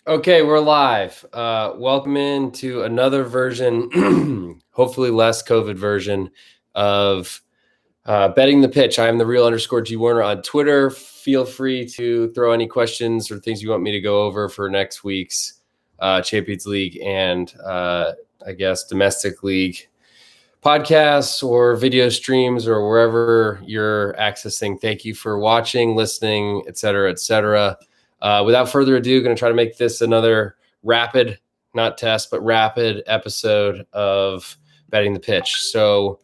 Okay, we're live. Welcome into another version, hopefully less COVID version of Betting the Pitch. I am the real _ G Warner on Twitter. Feel free to throw any questions or things you want me to go over for next week's Champions League and I guess domestic league podcasts or video streams or wherever you're accessing. Thank you for watching, listening, et cetera, et cetera. Without further ado, going to try to make this another rapid, not test, but rapid episode of Betting the Pitch. So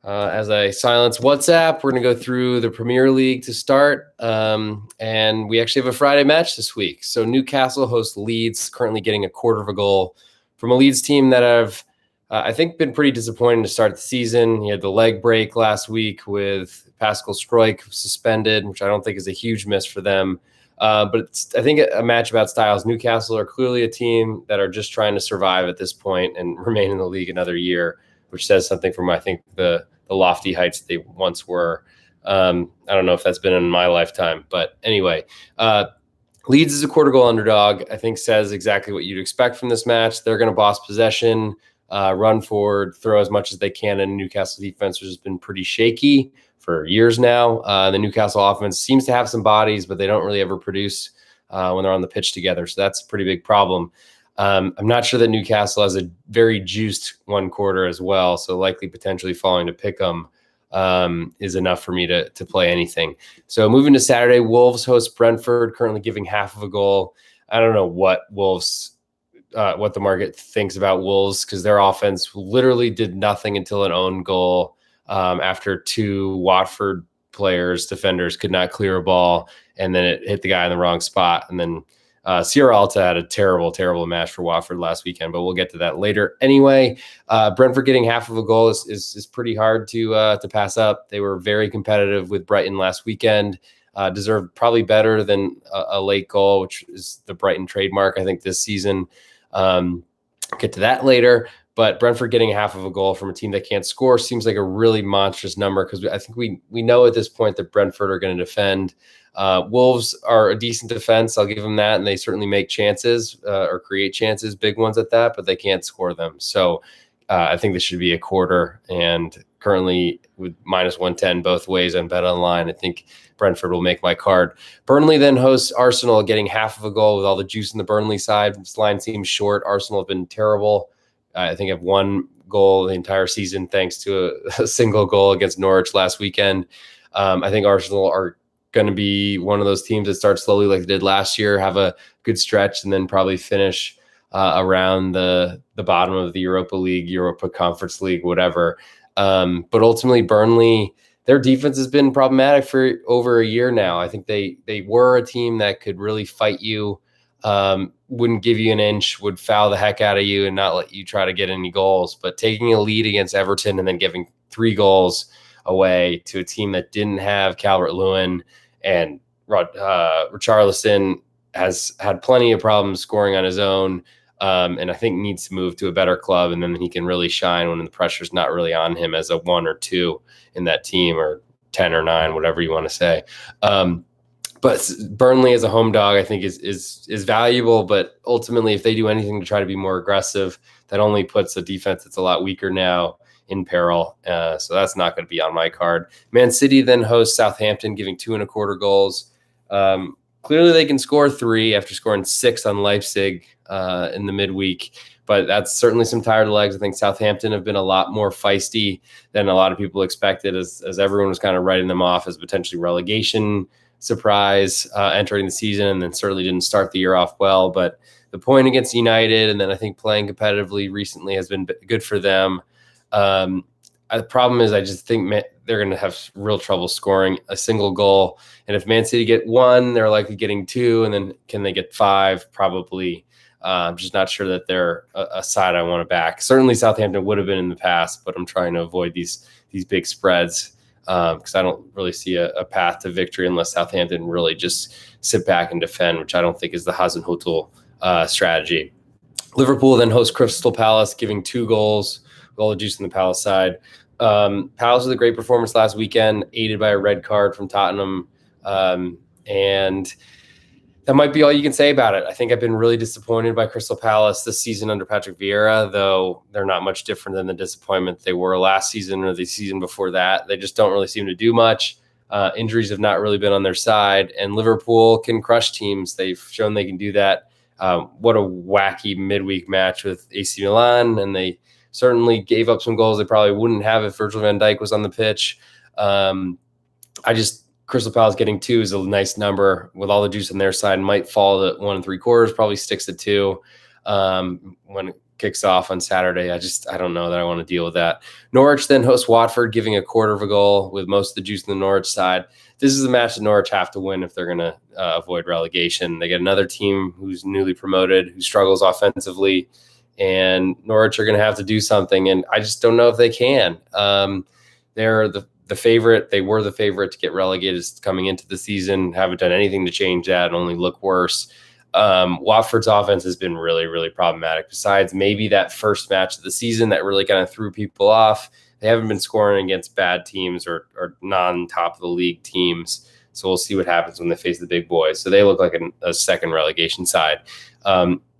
as I silence WhatsApp, we're going to go through the Premier League to start. And we actually have a Friday match this week. So Newcastle hosts Leeds, currently getting a quarter of a goal from a Leeds team that have I think been pretty disappointing to start the season. He had the leg break last week with Pascal Struijk suspended, which I don't think is a huge miss for them. But I think a match about styles. Newcastle are clearly a team that are just trying to survive at this point and remain in the league another year, which says something from, I think, the lofty heights they once were. I don't know if that's been in my lifetime, but anyway, Leeds is a quarter goal underdog. I think says exactly what you'd expect from this match. They're going to boss possession, run forward, throw as much as they can. And Newcastle defense, which has been pretty shaky for years now. The Newcastle offense seems to have some bodies, but they don't really ever produce when they're on the pitch together. So that's a pretty big problem. I'm not sure that Newcastle has a very juiced one quarter as well. So likely potentially falling to pick them is enough for me to play anything. So moving to Saturday, Wolves host Brentford, currently giving half of a goal. I don't know what the market thinks about Wolves, because their offense literally did nothing until an own goal after two Watford defenders could not clear a ball, and then it hit the guy in the wrong spot. And then Sierra Alta had a terrible match for Watford last weekend, but we'll get to that later. Anyway, Brentford getting half of a goal is pretty hard to pass up. They were very competitive with Brighton last weekend. Deserved probably better than a late goal, which is the Brighton trademark, I think, this season. Get to that later. But Brentford getting half of a goal from a team that can't score seems like a really monstrous number, because I think we know at this point that Brentford are going to defend. Wolves are a decent defense. I'll give them that. And they certainly make chances or create chances, big ones at that, but they can't score them. So I think this should be a quarter. And currently with -110 both ways on Bet Online, I think Brentford will make my card. Burnley then hosts Arsenal, getting half of a goal with all the juice in the Burnley side. This line seems short. Arsenal have been terrible. I think I've one goal the entire season thanks to a single goal against Norwich last weekend. I think Arsenal are going to be one of those teams that start slowly like they did last year, have a good stretch, and then probably finish around the bottom of the Europa League, Europa Conference League, whatever. But ultimately, Burnley, their defense has been problematic for over a year now. I think they were a team that could really fight you, wouldn't give you an inch, would foul the heck out of you and not let you try to get any goals. But taking a lead against Everton and then giving 3 goals away to a team that didn't have Calvert-Lewin, and Richarlison has had plenty of problems scoring on his own, and I think needs to move to a better club, and then he can really shine when the pressure's not really on him as a 1 or 2 in that team, or 10 or 9, whatever you want to say. But Burnley as a home dog, I think, is valuable. But ultimately, if they do anything to try to be more aggressive, that only puts a defense that's a lot weaker now in peril. So that's not going to be on my card. Man City then hosts Southampton, giving 2.25 goals. Clearly, they can score 3 after scoring 6 on Leipzig in the midweek. But that's certainly some tired legs. I think Southampton have been a lot more feisty than a lot of people expected, as everyone was kind of writing them off as potentially relegation surprise entering the season, and then certainly didn't start the year off well. But the point against United, and then I think playing competitively recently, has been good for them. The problem is I just think they're going to have real trouble scoring a single goal. And if Man City get 1, they're likely getting 2. And then can they get 5? Probably. I'm just not sure that they're a side I want to back. Certainly Southampton would have been in the past, but I'm trying to avoid these big spreads because I don't really see a path to victory unless Southampton really just sit back and defend, which I don't think is the Hasenhüttl strategy. Liverpool then hosts Crystal Palace, giving 2 goals, all the juice on the Palace side. Palace with a great performance last weekend, aided by a red card from Tottenham. And That might be all you can say about it. I think I've been really disappointed by Crystal Palace this season under Patrick Vieira, though they're not much different than the disappointment they were last season or the season before that. They just don't really seem to do much. Injuries have not really been on their side, and Liverpool can crush teams. They've shown they can do that. What a wacky midweek match with AC Milan, and they certainly gave up some goals they probably wouldn't have if Virgil van Dijk was on the pitch. Crystal Palace getting 2 is a nice number with all the juice on their side. Might fall to 1 3/4, probably sticks to 2 when it kicks off on Saturday. I don't know that I want to deal with that. Norwich then hosts Watford, giving a 1/4 of a goal with most of the juice on the Norwich side. This is a match that Norwich have to win if they're going to avoid relegation. They get another team who's newly promoted, who struggles offensively, and Norwich are going to have to do something, and I just don't know if they can. They're the favorite. They were the favorite to get relegated coming into the season. Haven't done anything to change that and only look worse. Watford's offense has been really, really problematic. Besides maybe that first match of the season that really kind of threw people off, they haven't been scoring against bad teams or non-top of the league teams. So we'll see what happens when they face the big boys. So they look like a second relegation side.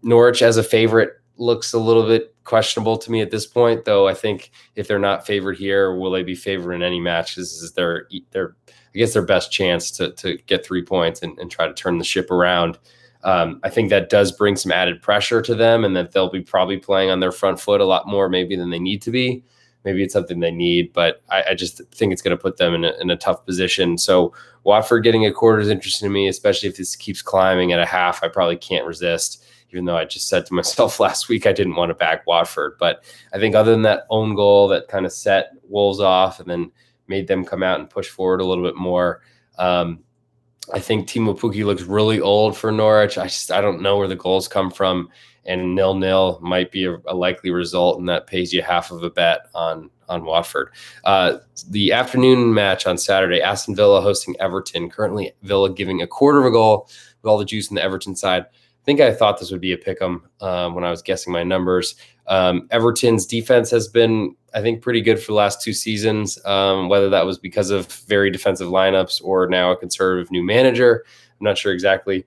Norwich as a favorite looks a little bit questionable to me at this point, though. I think if they're not favored here, will they be favored in any match? This is their best chance to get 3 points and try to turn the ship around. I think that does bring some added pressure to them, and that they'll be probably playing on their front foot a lot more maybe than they need to be. Maybe it's something they need, but I just think it's going to put them in a tough position. So Watford getting a 1/4 is interesting to me, especially if this keeps climbing at a half. I probably can't resist, even though I just said to myself last week I didn't want to back Watford. But I think other than that own goal that kind of set Wolves off and then made them come out and push forward a little bit more, I think Timo Pukki looks really old for Norwich. I don't know where the goals come from, and 0-0 might be a likely result, and that pays you half of a bet on Watford. The afternoon match on Saturday, Aston Villa hosting Everton. Currently, Villa giving a 1/4 of a goal with all the juice on the Everton side. I think I thought this would be a pick'em when I was guessing my numbers. Everton's defense has been, I think, pretty good for the last 2 seasons, whether that was because of very defensive lineups or now a conservative new manager. I'm not sure exactly.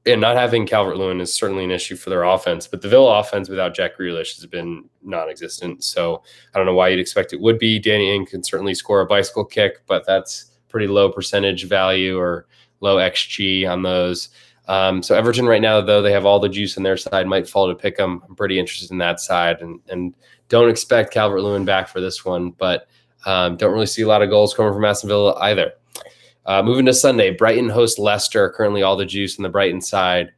And not having Calvert-Lewin is certainly an issue for their offense, but the Villa offense without Jack Grealish has been non-existent. So I don't know why you'd expect it would be. Danny Ings can certainly score a bicycle kick, but that's pretty low percentage value or low XG on those. So Everton right now, though, they have all the juice on their side, might fall to pick them. I'm pretty interested in that side and don't expect Calvert-Lewin back for this one, but don't really see a lot of goals coming from Aston Villa either. Moving to Sunday, Brighton host Leicester, currently all the juice on the Brighton side,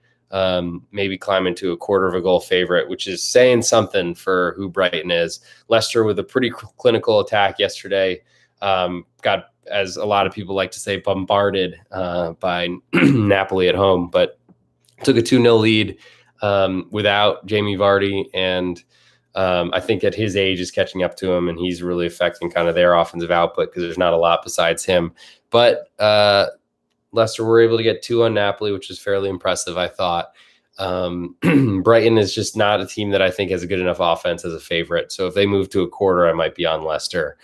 maybe climbing to a 1/4 of a goal favorite, which is saying something for who Brighton is. Leicester with a pretty clinical attack yesterday, got, as a lot of people like to say, bombarded by Napoli at home, but took a 2-0 lead without Jamie Vardy, and I think at his age is catching up to him, and he's really affecting kind of their offensive output because there's not a lot besides him. But Leicester were able to get 2 on Napoli, which is fairly impressive, I thought. Brighton is just not a team that I think has a good enough offense as a favorite. So if they move to a 1/4, I might be on Leicester.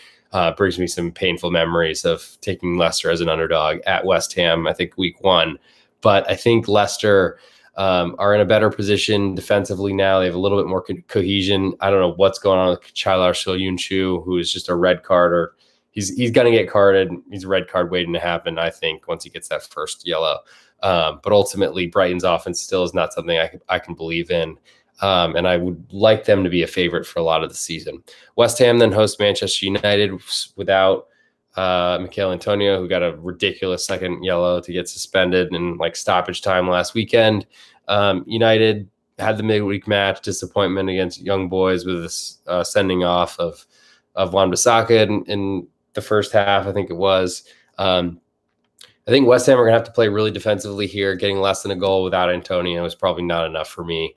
Brings me some painful memories of taking Leicester as an underdog at West Ham, I think week 1. But I think Leicester are in a better position defensively now. They have a little bit more cohesion. I don't know what's going on with Chailar Soyuncu, who is just a red card, or he's going to get carded. He's a red card waiting to happen, I think, once he gets that first yellow. But ultimately, Brighton's offense still is not something I can believe in. And I would like them to be a favorite for a lot of the season. West Ham then hosts Manchester United without Mikel Antonio, who got a ridiculous second yellow to get suspended in like stoppage time last weekend. United had the midweek match disappointment against Young Boys with this sending off of Wan-Bissaka in the first half, I think it was. I think West Ham are going to have to play really defensively here. Getting less than a goal without Antonio is probably not enough for me.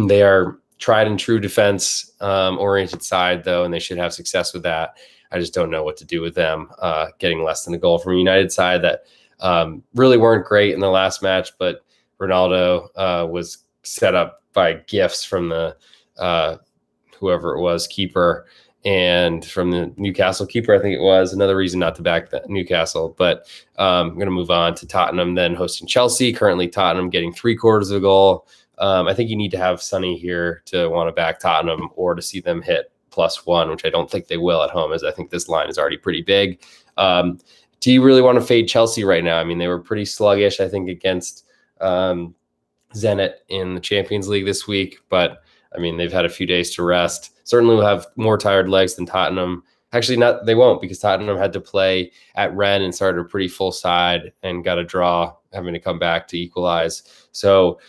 They are tried and true defense oriented side, though, and they should have success with that. I just don't know what to do with them getting less than a goal from a United side that really weren't great in the last match, but Ronaldo was set up by gifts from the whoever it was, keeper, and from the Newcastle keeper, I think it was. Another reason not to back that Newcastle. But I'm going to move on to Tottenham, then hosting Chelsea. Currently, Tottenham getting 3/4 of a goal. I think you need to have Sonny here to want to back Tottenham or to see them hit +1, which I don't think they will at home, as I think this line is already pretty big. Do you really want to fade Chelsea right now? I mean, they were pretty sluggish, I think, against Zenit in the Champions League this week, but I mean, they've had a few days to rest. Certainly will have more tired legs than Tottenham. Actually, not they won't, because Tottenham had to play at Rennes and started a pretty full side and got a draw, having to come back to equalize. So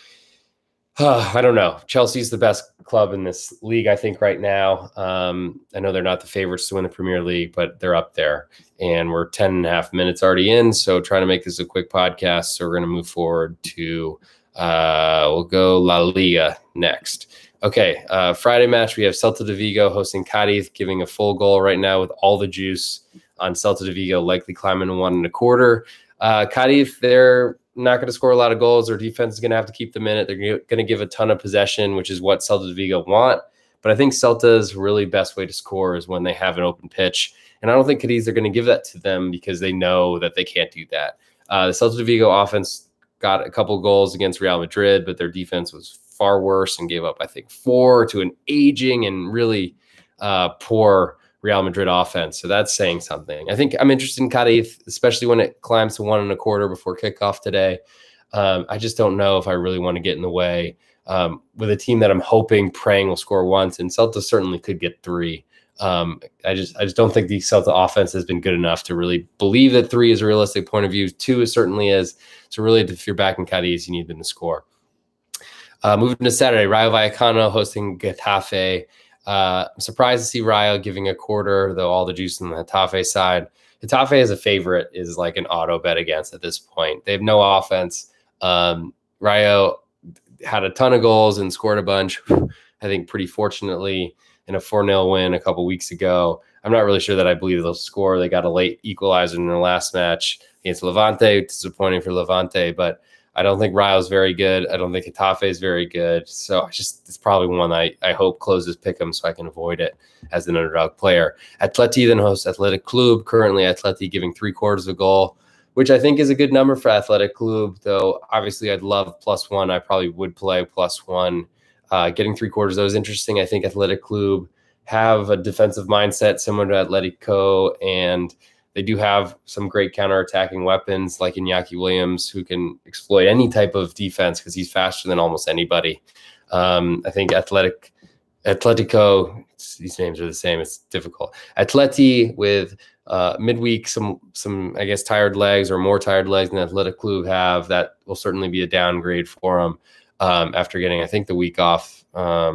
I don't know. Chelsea's the best club in this league, I think, right now. I know they're not the favorites to win the Premier League, but they're up there. And we're 10.5 minutes already in, so trying to make this a quick podcast. So we're going to move forward to we'll go La Liga next. Okay, Friday match, we have Celta de Vigo hosting Cadiz, giving a full goal right now with all the juice on Celta de Vigo, likely climbing to 1.25. Cadiz, they're not going to score a lot of goals. Their defense is going to have to keep them in it. They're going to give a ton of possession, which is what Celta de Vigo want. But I think Celta's really best way to score is when they have an open pitch. And I don't think Cadiz are going to give that to them because they know that they can't do that. The Celta de Vigo offense got a couple goals against Real Madrid, but their defense was far worse and gave up, I think, 4 to an aging and really poor Real Madrid offense. So that's saying something. I think I'm interested in Cadiz, especially when it climbs to 1.25 before kickoff today. I just don't know if I really want to get in the way with a team that I'm hoping, praying will score once, and Celta certainly could get 3. I just don't think the Celta offense has been good enough to really believe that 3 is a realistic point of view. 2 is certainly is. So really, if you're backing Cadiz, you need them to score. Moving to Saturday, Rayo Vallecano hosting Getafe. I'm surprised to see Rayo giving a 1/4, though all the juice on the Getafe side. Getafe as a favorite is like an auto bet against at this point. They have no offense. Rayo had a ton of goals and scored a bunch, I think pretty fortunately, in a 4-0 win a couple weeks ago. I'm not really sure that I believe they'll score. They got a late equalizer in their last match against Levante. Disappointing for Levante, but I don't think Rayo's very good. I don't think Getafe is very good. So it's probably one I hope closes pick'em so I can avoid it as an underdog player. Atleti then hosts Athletic Club. Currently, Atleti giving 3/4 of a goal, which I think is a good number for Athletic Club, though obviously I'd love +1. I probably would play +1. Getting 3/4, though, is interesting. I think Athletic Club have a defensive mindset similar to Atletico, and they do have some great counterattacking weapons like Iñaki Williams, who can exploit any type of defense because he's faster than almost anybody. I think Atletico, these names are the same. It's difficult. Atleti with midweek, some I guess tired legs or more tired legs than Athletic Club have. That will certainly be a downgrade for them after getting, I think, the week off. I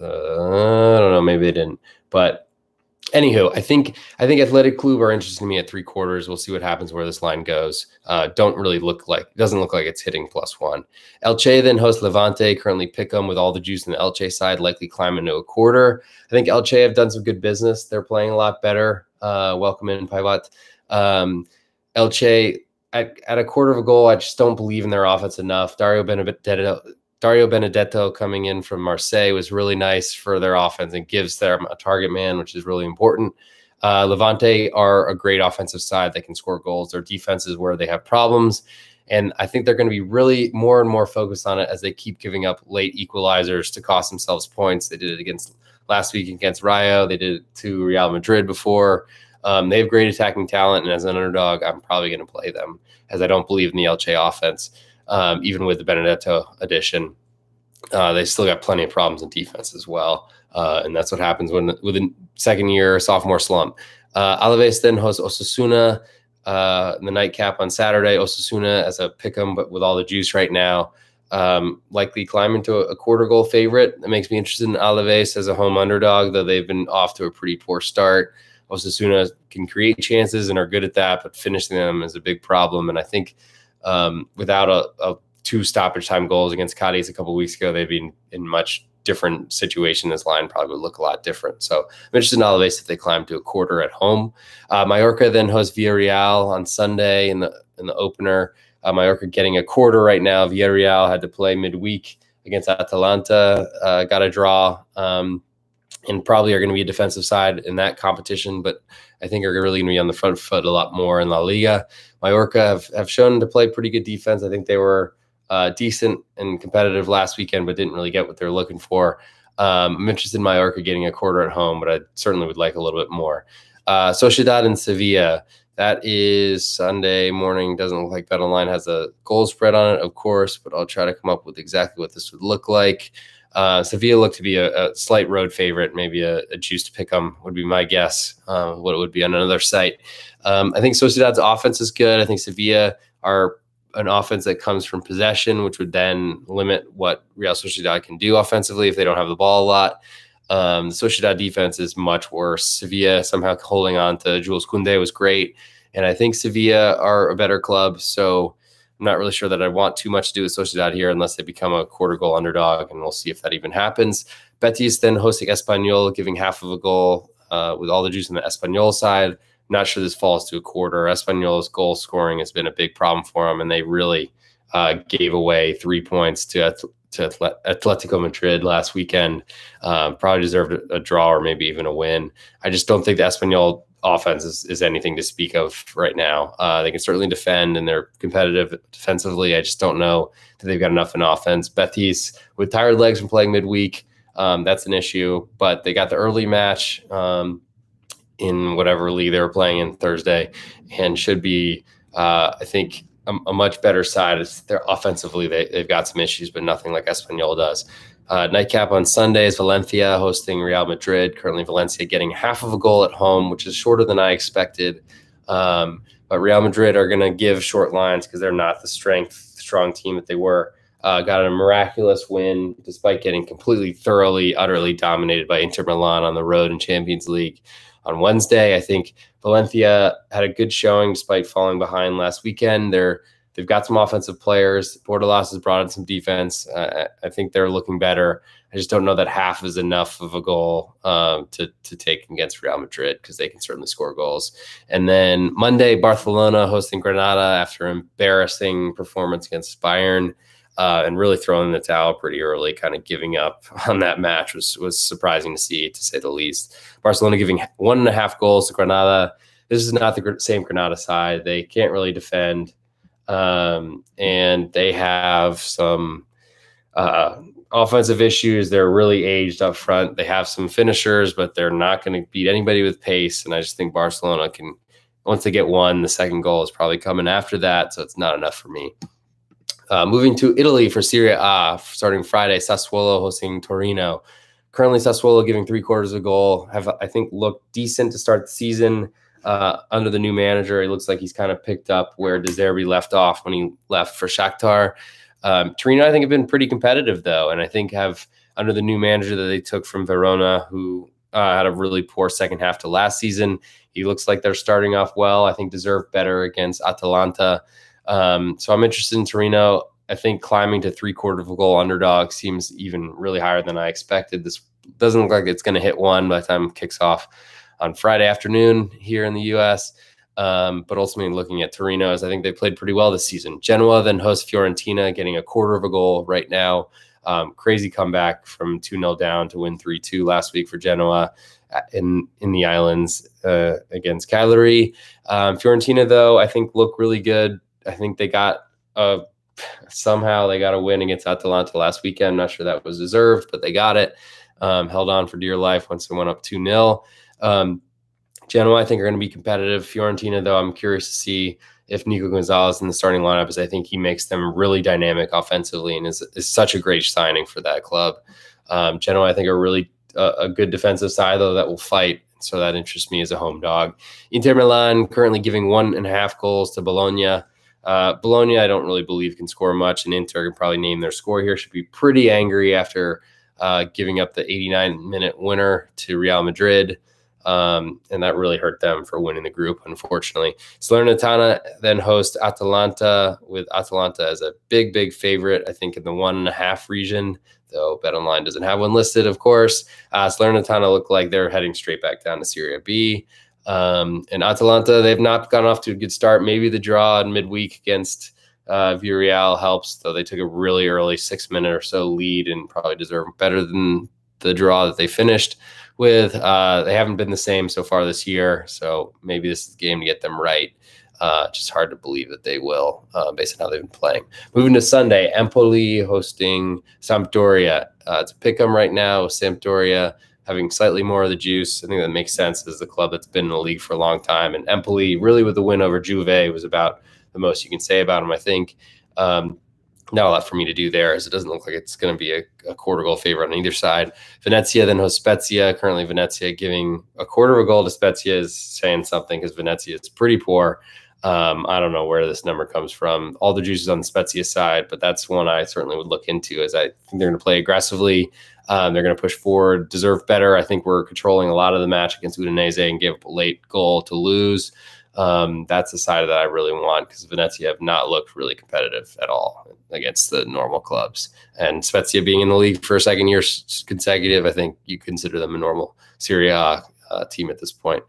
don't know, maybe they didn't, but. Anywho, I think Athletic Club are interested in me at 3/4. We'll see what happens where this line goes. Doesn't look like it's hitting +1. Elche then hosts Levante, currently pick'em with all the juice in the Elche side, likely climbing to 1/4. I think Elche have done some good business. They're playing a lot better. Welcome in Paivat. Elche at 1/4 of a goal, I just don't believe in their offense enough. Dario Benedetto coming in from Marseille was really nice for their offense and gives them a target man, which is really important. Levante are a great offensive side that can score goals. Their defense is where they have problems. And I think they're going to be really more and more focused on it as they keep giving up late equalizers to cost themselves points. They did it last week against Rayo. They did it to Real Madrid before. They have great attacking talent. And as an underdog, I'm probably going to play them as I don't believe in the Elche offense. Even with the Benedetto addition, they still got plenty of problems in defense as well. And that's what happens with a second year sophomore slump. Alaves then hosts Osasuna in the nightcap on Saturday. Osasuna as a pick'em, but with all the juice right now, likely climbing to a 1/4 goal favorite. That makes me interested in Alaves as a home underdog, though they've been off to a pretty poor start. Osasuna can create chances and are good at that, but finishing them is a big problem. And I think without a 2 stoppage time goals against Cadiz a couple of weeks ago, they'd be in much different situation. This line probably would look a lot different. So I'm interested in Alaves if they climb to a 1/4 at home. Mallorca then hosts Villarreal on Sunday in the opener. Mallorca getting a 1/4 right now. Villarreal had to play midweek against Atalanta, got a draw. and probably are going to be a defensive side in that competition, but I think are really going to be on the front foot a lot more in La Liga. Mallorca have shown to play pretty good defense. I think they were decent and competitive last weekend, but didn't really get what they're looking for. I'm interested in Mallorca getting a quarter at home, but I certainly would like a little bit more. Sociedad and Sevilla. That is Sunday morning. Doesn't look like BetOnline has a goal spread on it, of course, but I'll try to come up with exactly what this would look like. Sevilla looked to be a slight road favorite, maybe a juice to pick 'em would be my guess, what it would be on another site. I think Sociedad's offense is good. I think Sevilla are an offense that comes from possession, which would then limit what Real Sociedad can do offensively if they don't have the ball a lot. The Sociedad defense is much worse. Sevilla somehow holding on to Jules Koundé was great. And I think Sevilla are a better club. So I'm not really sure that I want too much to do with Sociedad here unless they become a quarter goal underdog, and we'll see if that even happens. Betis then hosting Espanyol, giving half of a goal with all the juice on the Espanyol side. I'm not sure this falls to a quarter. Espanyol's goal scoring has been a big problem for them, and they really gave away 3 points to Atletico Madrid last weekend. Probably deserved a draw or maybe even a win. I just don't think the Espanyol offense is anything to speak of right now. They can certainly defend, and they're competitive defensively. I just don't know that they've got enough in offense. Betis, with tired legs from playing midweek, that's an issue. But they got the early match in whatever league they were playing in Thursday, and should be, I think, a much better side. They're offensively, they've got some issues, but nothing like Espanyol does. Nightcap on Sunday is Valencia hosting Real Madrid. Currently, Valencia getting half of a goal at home, which is shorter than I expected. But Real Madrid are going to give short lines because they're not the strong team that they were. Got a miraculous win despite getting completely, thoroughly, utterly dominated by Inter Milan on the road in Champions League on Wednesday. I think Valencia had a good showing despite falling behind last weekend. They've got some offensive players. Bordalas has brought in some defense. I think they're looking better. I just don't know that half is enough of a goal to take against Real Madrid, because they can certainly score goals. And then Monday, Barcelona hosting Granada after an embarrassing performance against Bayern, and really throwing the towel pretty early, kind of giving up on that match was surprising to see, to say the least. Barcelona giving 1.5 goals to Granada. This is not the same Granada side. They can't really defend. And they have some offensive issues. They're really aged up front. They have some finishers, but they're not going to beat anybody with pace. And I just think Barcelona can, once they get one, the second goal is probably coming after that. So it's not enough for me. Moving to Italy for Serie A, starting Friday, Sassuolo hosting Torino. Currently, Sassuolo giving 3/4 a goal. Have, I think, looked decent to start the season. Under the new manager, it looks like he's kind of picked up where De Zerbi left off when he left for Shakhtar. Torino, I think, have been pretty competitive, though, and I think have, under the new manager that they took from Verona, who had a really poor second half to last season, he looks like they're starting off well. I think deserve better against Atalanta. So I'm interested in Torino. I think climbing to 3/4 of a goal underdog seems even really higher than I expected. This doesn't look like it's going to hit one by the time it kicks off on Friday afternoon here in the U.S. But ultimately looking at Torino, as I think they played pretty well this season. Genoa then hosts Fiorentina, getting 1/4 of a goal right now. Crazy comeback from 2-0 down to win 3-2 last week for Genoa in the islands against Cagliari. Fiorentina, though, I think look really good. I think they got somehow they got a win against Atalanta last weekend. I'm not sure that was deserved, but they got it. Held on for dear life once they went up 2-0. Genoa, I think, are going to be competitive. Fiorentina, though, I'm curious to see if Nico Gonzalez in the starting lineup, as I think he makes them really dynamic offensively and is such a great signing for that club. Genoa, I think, are really a good defensive side, though, that will fight. So that interests me as a home dog. Inter Milan currently giving 1.5 goals to Bologna. Bologna, I don't really believe can score much, and Inter can probably name their score here. Should be pretty angry after giving up the 89-minute winner to Real Madrid. And that really hurt them for winning the group, unfortunately. Salernitana then host Atalanta, with Atalanta as a big, big favorite, I think, in the 1.5 region, though BetOnline doesn't have one listed, of course. Salernitana look like they're heading straight back down to Serie B. And Atalanta, they've not gone off to a good start. Maybe the draw in midweek against Villarreal helps, though they took a really early 6-minute or so lead and probably deserve better than the draw that they finished with. They haven't been the same so far this year, so maybe this is the game to get them right. Just hard to believe that they will, based on how they've been playing. Moving to Sunday, Empoli hosting Sampdoria. It's a pick 'em right now. Sampdoria having slightly more of the juice. I think that makes sense as the club that's been in the league for a long time. And Empoli, really with the win over Juve, was about the most you can say about them, I think. Not a lot for me to do there, as it doesn't look like it's going to be a quarter goal favorite on either side. Venezia then hosts Spezia. Currently, Venezia giving a quarter of a goal to Spezia is saying something, because Venezia is pretty poor. I don't know where this number comes from. All the juices on the Spezia side, but that's one I certainly would look into, as I think they're going to play aggressively. They're going to push forward, deserve better. I think we're controlling a lot of the match against Udinese and give up a late goal to lose. That's the side that I really want, because Venezia have not looked really competitive at all against the normal clubs. And Spezia being in the league for a second year consecutive, I think you consider them a normal Serie A team at this point.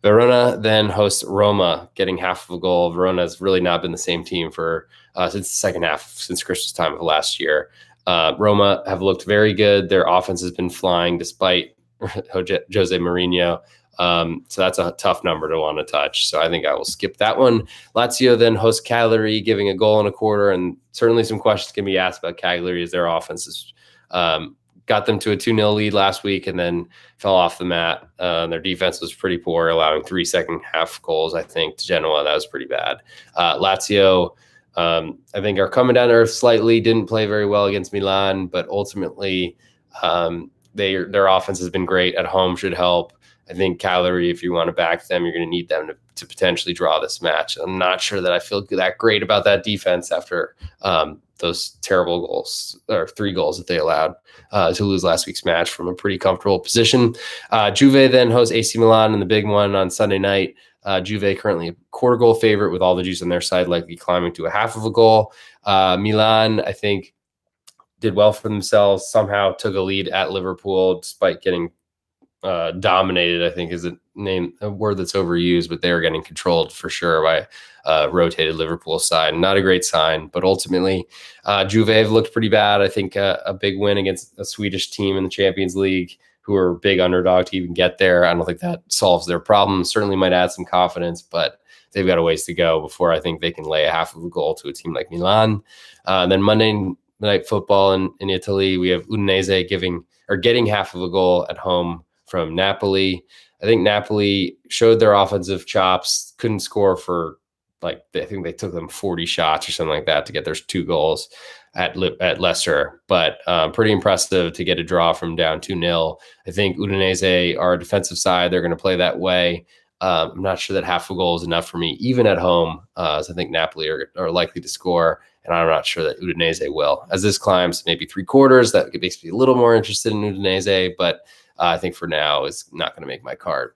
Verona then hosts Roma, getting half of a goal. Verona has really not been the same team for since the second half, since Christmas time of last year. Roma have looked very good. Their offense has been flying despite Jose Mourinho. So that's a tough number to want to touch. So I think I will skip that one. Lazio then hosts Cagliari, giving a goal and a quarter. And certainly some questions can be asked about Cagliari, as their offense is got them to a 2-0 lead last week and then fell off the mat. Their defense was pretty poor, allowing 3 second-half goals, I think, to Genoa. That was pretty bad. Lazio, I think, are coming down to earth slightly. Didn't play very well against Milan, but ultimately their offense has been great. At home should help. I think Cagliari, if you want to back them, you're going to need them to potentially draw this match. I'm not sure that I feel that great about that defense after those terrible goals, or 3 goals that they allowed to lose last week's match from a pretty comfortable position. Juve then hosts AC Milan in the big one on Sunday night. Juve currently a quarter goal favorite, with all the juice on their side, likely climbing to a half of a goal. Milan, I think, did well for themselves, somehow took a lead at Liverpool despite getting dominated, I think is a word that's overused, but they were getting controlled for sure by rotated Liverpool side. Not a great sign, but ultimately Juve have looked pretty bad. I think a big win against a Swedish team in the Champions League, who are a big underdog to even get there. I don't think that solves their problem. Certainly might add some confidence, but they've got a ways to go before I think they can lay a half of a goal to a team like Milan. Then Monday Night Football in Italy, we have Udinese getting half of a goal at home from Napoli. I think Napoli showed their offensive chops, couldn't score for I think they took them 40 shots or something like that to get their 2 goals at Leicester, but pretty impressive to get a draw from down 2-0. I think Udinese are a defensive side. They're going to play that way. I'm not sure that half a goal is enough for me, even at home, as I think Napoli are likely to score, and I'm not sure that Udinese will. As this climbs maybe 3/4, that makes me a little more interested in Udinese, but I think for now is not going to make my card.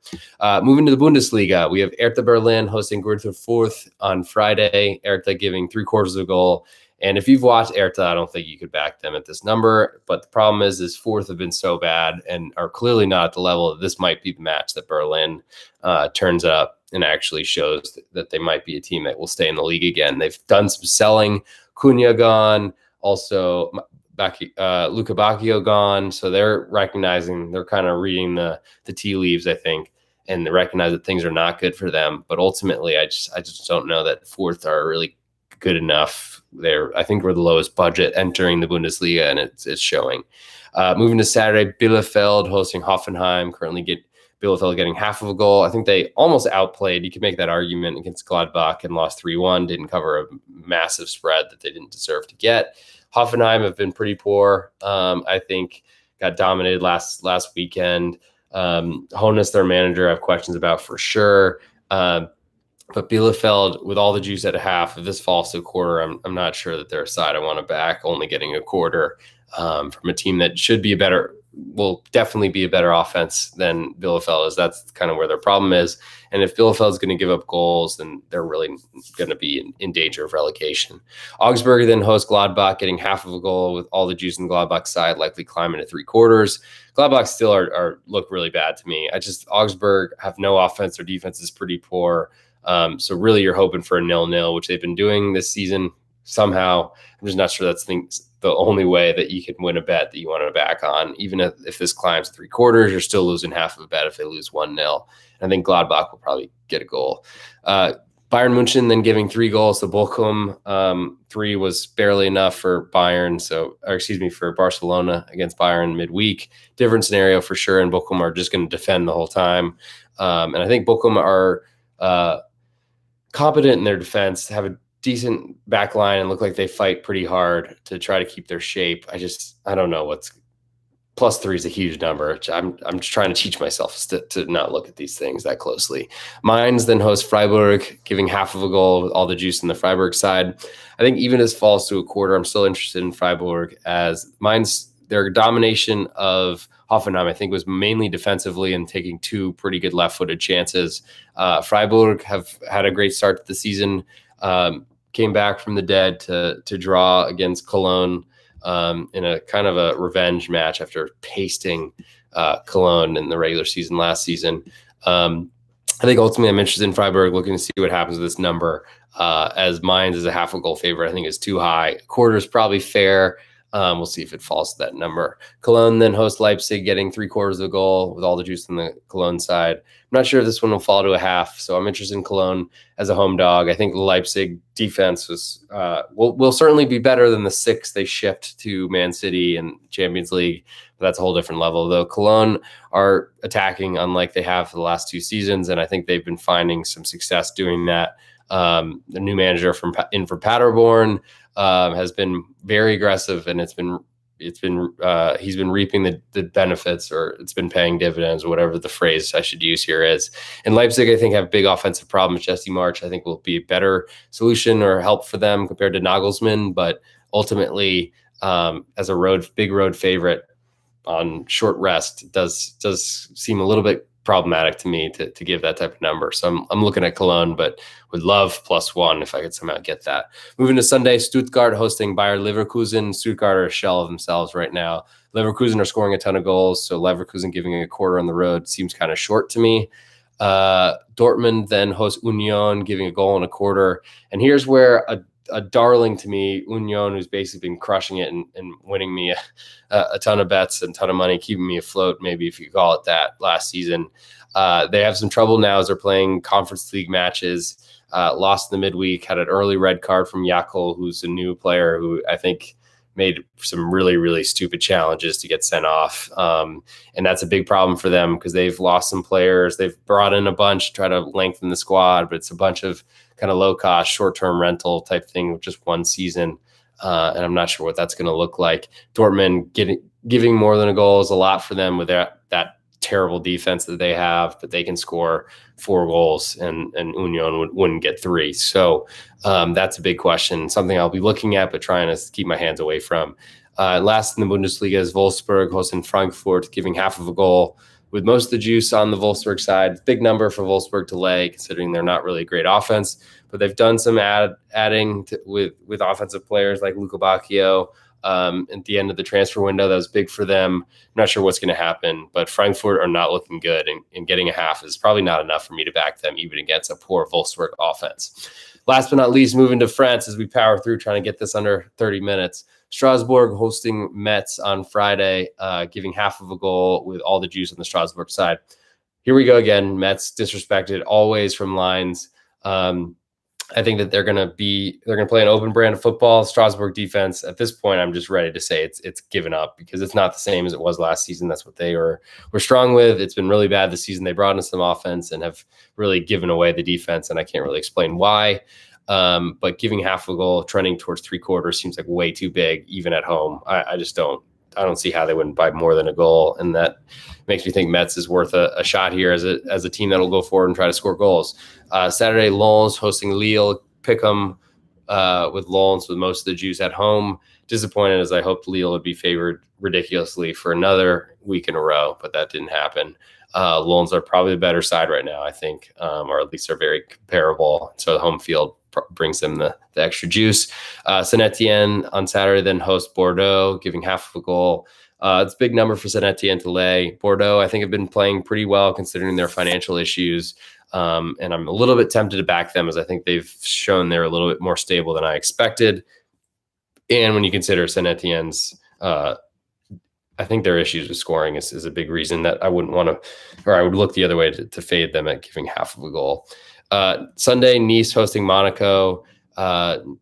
Moving to the Bundesliga, we have Hertha Berlin hosting Greuther Fürth on Friday. Hertha giving 3/4 of a goal. And if you've watched Hertha, I don't think you could back them at this number. But the problem is Fürth have been so bad and are clearly not at the level that this might be the match that Berlin turns up and actually shows that they might be a team that will stay in the league again. They've done some selling. Cunha gone. Also, Luca Bacchio gone, so they're kind of reading the tea leaves, I think, and they recognize that things are not good for them. But ultimately, I just don't know that Fürth are really good enough. I think we're the lowest budget entering the Bundesliga, and it's showing. Moving to Saturday, Bielefeld hosting Hoffenheim. Currently, Bielefeld getting half of a goal. I think they almost outplayed. You could make that argument against Gladbach and lost 3-1. Didn't cover a massive spread that they didn't deserve to get. Hoffenheim have been pretty poor. I think got dominated last weekend. Hoeneß, their manager, I have questions about for sure. But Bielefeld, with all the juice at a half, if this falls to a quarter, I'm not sure that they're a side I want to back. Only getting a quarter from a team that will definitely be a better offense than Bielefeld is. That's kind of where their problem is. And if Bielefeld is going to give up goals, then they're really going to be in danger of relegation. Augsburg then hosts Gladbach, getting half of a goal, with all the juice on the Gladbach side, likely climbing to 3/4. Gladbach still look really bad to me. Augsburg have no offense. Their defense is pretty poor. So really you're hoping for a 0-0, which they've been doing this season somehow. I'm just not sure that's the only way that you can win a bet that you want to back on. Even if this climbs 3/4, you're still losing half of a bet if they lose 1-0. I think Gladbach will probably get a goal. Bayern München then giving 3 goals to Bochum. 3 was barely enough for Bayern. For Barcelona against Bayern midweek. Different scenario for sure. And Bochum are just going to defend the whole time. And I think Bochum are competent in their defense, have a decent back line, and look like they fight pretty hard to try to keep their shape. I don't know +3 is a huge number. I'm just trying to teach myself to not look at these things that closely. Mainz then hosts Freiburg, giving half of a goal with all the juice in the Freiburg side. I think even as falls to 1/4, I'm still interested in Freiburg, as Mainz, their domination of Hoffenheim, I think, was mainly defensively and taking 2 pretty good left-footed chances. Freiburg have had a great start to the season, came back from the dead to draw against Cologne in a kind of a revenge match after pasting Cologne in the regular season last season. I think ultimately I'm interested in Freiburg, looking to see what happens with this number, as Mainz is a half a goal favorite. I think is too high. 1/4 is probably fair. We'll see if it falls to that number. Cologne then hosts Leipzig, getting 3/4 of a goal with all the juice on the Cologne side. I'm not sure if this one will fall to a half, so I'm interested in Cologne as a home dog. I think the Leipzig defense will certainly be better than the 6 they shipped to Man City in Champions League, but that's a whole different level. Though Cologne are attacking unlike they have for the last 2 seasons, and I think they've been finding some success doing that. The new manager for Paderborn has been very aggressive, and he's been reaping the benefits, or it's been paying dividends, or whatever the phrase I should use here is. And Leipzig, I think, have big offensive problems. Jesse March, I think, will be a better solution or help for them compared to Nagelsmann, but ultimately, as a big road favorite on short rest, does seem a little bit problematic to me to give that type of number. So I'm looking at Cologne, but would love +1 if I could somehow get that. Moving to Sunday, Stuttgart hosting Bayer Leverkusen. Stuttgart are a shell of themselves right now. Leverkusen are scoring a ton of goals, so Leverkusen giving 1/4 on the road seems kind of short to me. Dortmund then hosts Union, giving a goal and 1/4. And here's where a darling to me, Union, who's basically been crushing it and winning me a ton of bets and a ton of money, keeping me afloat, maybe if you call it that, last season. They have some trouble now as they're playing Conference League matches. Lost in the midweek, had an early red card from Yakel, who's a new player who I think made some really, really stupid challenges to get sent off. And that's a big problem for them because they've lost some players. They've brought in a bunch to try to lengthen the squad, but it's a bunch of kind of low-cost, short-term rental type thing with just 1 season. And I'm not sure what that's going to look like. Dortmund giving more than a goal is a lot for them with that terrible defense that they have, but they can score 4 goals and Union wouldn't get 3. So that's a big question, something I'll be looking at, but trying to keep my hands away from. Last in the Bundesliga is Wolfsburg hosting Frankfurt, giving half of a goal with most of the juice on the Wolfsburg side. Big number for Wolfsburg to lay, considering they're not really a great offense, but they've done some adding with offensive players like Luca Bacchio at the end of the transfer window. That was big for them. I'm not sure what's going to happen, but Frankfurt are not looking good, and getting a half is probably not enough for me to back them, even against a poor Wolfsburg offense. Last but not least, moving to France as we power through, trying to get this under 30 minutes. Strasbourg hosting Metz on Friday, giving half of a goal with all the juice on the Strasbourg side. Here we go again. Metz disrespected always from lines. I think that they're going to play an open brand of football. Strasbourg defense, at this point, I'm just ready to say it's given up, because it's not the same as it was last season. That's what they were strong with. It's been really bad this season. They brought in some offense and have really given away the defense, and I can't really explain why. But giving half a goal, trending towards 3/4 seems like way too big, even at home. I don't see how they wouldn't buy more than a goal, and that makes me think Metz is worth a shot here as a team that'll go forward and try to score goals. Saturday, Lens hosting Lille. Pick 'em with Lens with most of the juice at home. Disappointed, as I hoped Lille would be favored ridiculously for another week in a row, but that didn't happen. Lens are probably the better side right now, I think, or at least are very comparable. So the home field brings them the extra juice. Saint Etienne on Saturday then hosts Bordeaux, giving half of a goal. It's a big number for Saint Etienne to lay. Bordeaux, I think, have been playing pretty well considering their financial issues. And I'm a little bit tempted to back them, as I think they've shown they're a little bit more stable than I expected. And when you consider Saint Etienne's, I think their issues with scoring is a big reason that I wouldn't want to, or I would look the other way to fade them at giving half of a goal. Sunday, Nice hosting Monaco.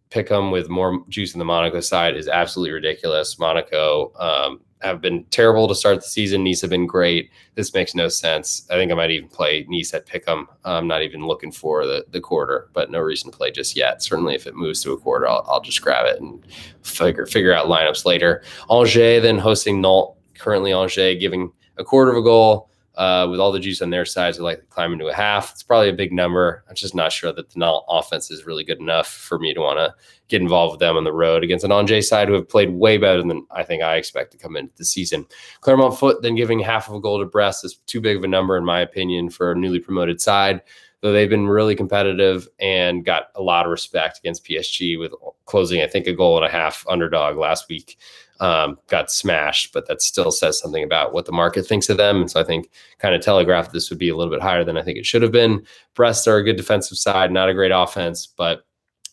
Pick them with more juice in the Monaco side is absolutely ridiculous. Monaco have been terrible to start the season. Nice have been great. This makes no sense. I think I might even play Nice at Pick'em. I'm not even looking for the quarter, but no reason to play just yet. Certainly, if it moves to a quarter, I'll just grab it and figure out lineups later. Angers then hosting Nantes. Currently, Angers giving a quarter of a goal. With all the juice on their side, to like climb into a half. It's probably a big number. I'm just not sure that the Nantes offense is really good enough for me to want to get involved with them on the road against an Angers side who have played way better than I think I expect to come into the season. Clermont Foot then giving half of a goal to Brest is too big of a number, in my opinion, for a newly promoted side, though they've been really competitive and got a lot of respect against PSG with closing, I think, a goal and a half underdog last week. Got smashed, but that still says something about what the market thinks of them. And so I think kind of telegraphed this would be a little bit higher than I think it should have been. Brest are a good defensive side, not a great offense, but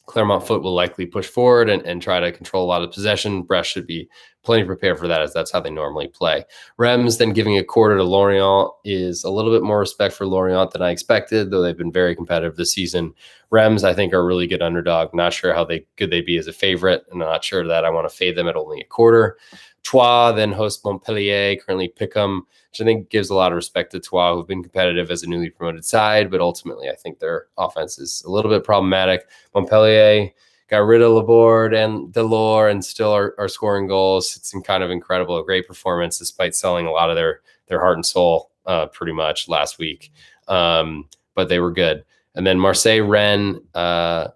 Clermont Foot will likely push forward and try to control a lot of possession. Brest should be plenty prepared for that, as that's how they normally play. Reims then giving a quarter to Lorient is a little bit more respect for Lorient than I expected, though they've been very competitive this season. Reims, I think, are a really good underdog. Not sure how good they be as a favorite, and I'm not sure that I want to fade them at only a quarter. Troyes then host Montpellier, currently Pick'em, which I think gives a lot of respect to Troyes, who've been competitive as a newly promoted side, but ultimately I think their offense is a little bit problematic. Montpellier got rid of Laborde and Delors and still are scoring goals. It's kind of incredible, a great performance despite selling a lot of their heart and soul pretty much last week. But they were good. And then Marseille-Rennes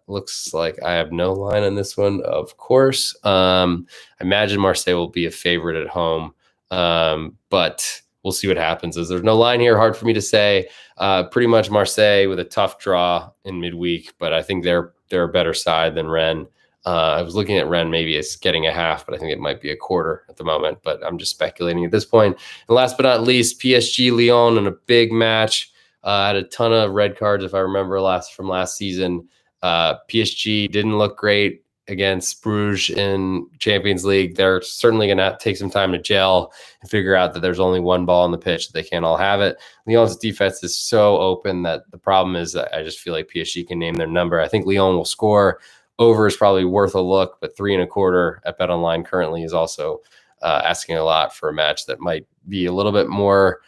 looks like I have no line on this one, of course. I imagine Marseille will be a favorite at home, but we'll see what happens. As there's no line here, hard for me to say. Pretty much Marseille with a tough draw in midweek, but I think they're a better side than Rennes. I was looking at Rennes maybe as getting a half, but I think it might be a quarter at the moment, but I'm just speculating at this point. And last but not least, PSG-Lyon in a big match. Had a ton of red cards, if I remember from last season. PSG didn't look great against Bruges in Champions League. They're certainly going to take some time to gel and figure out that there's only one ball on the pitch, that they can't all have it. Lyon's defense is so open that the problem is that I just feel like PSG can name their number. I think Lyon will score. Over is probably worth a look, but 3.25 at BetOnline currently is also asking a lot for a match that might be a little bit more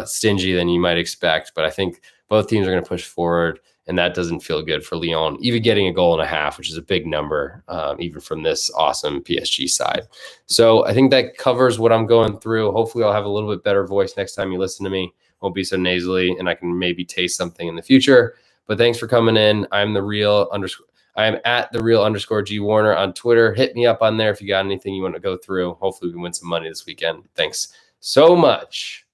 stingy than you might expect. But I think both teams are going to push forward, and that doesn't feel good for Lyon, even getting a goal and a half, which is a big number, even from this awesome PSG side. So I think that covers what I'm going through. Hopefully I'll have a little bit better voice next time you listen to me. Won't be so nasally, and I can maybe taste something in the future. But thanks for coming in. I am at the real _ G Warner on Twitter. Hit me up on there if you got anything you want to go through. Hopefully we can win some money this weekend. Thanks so much.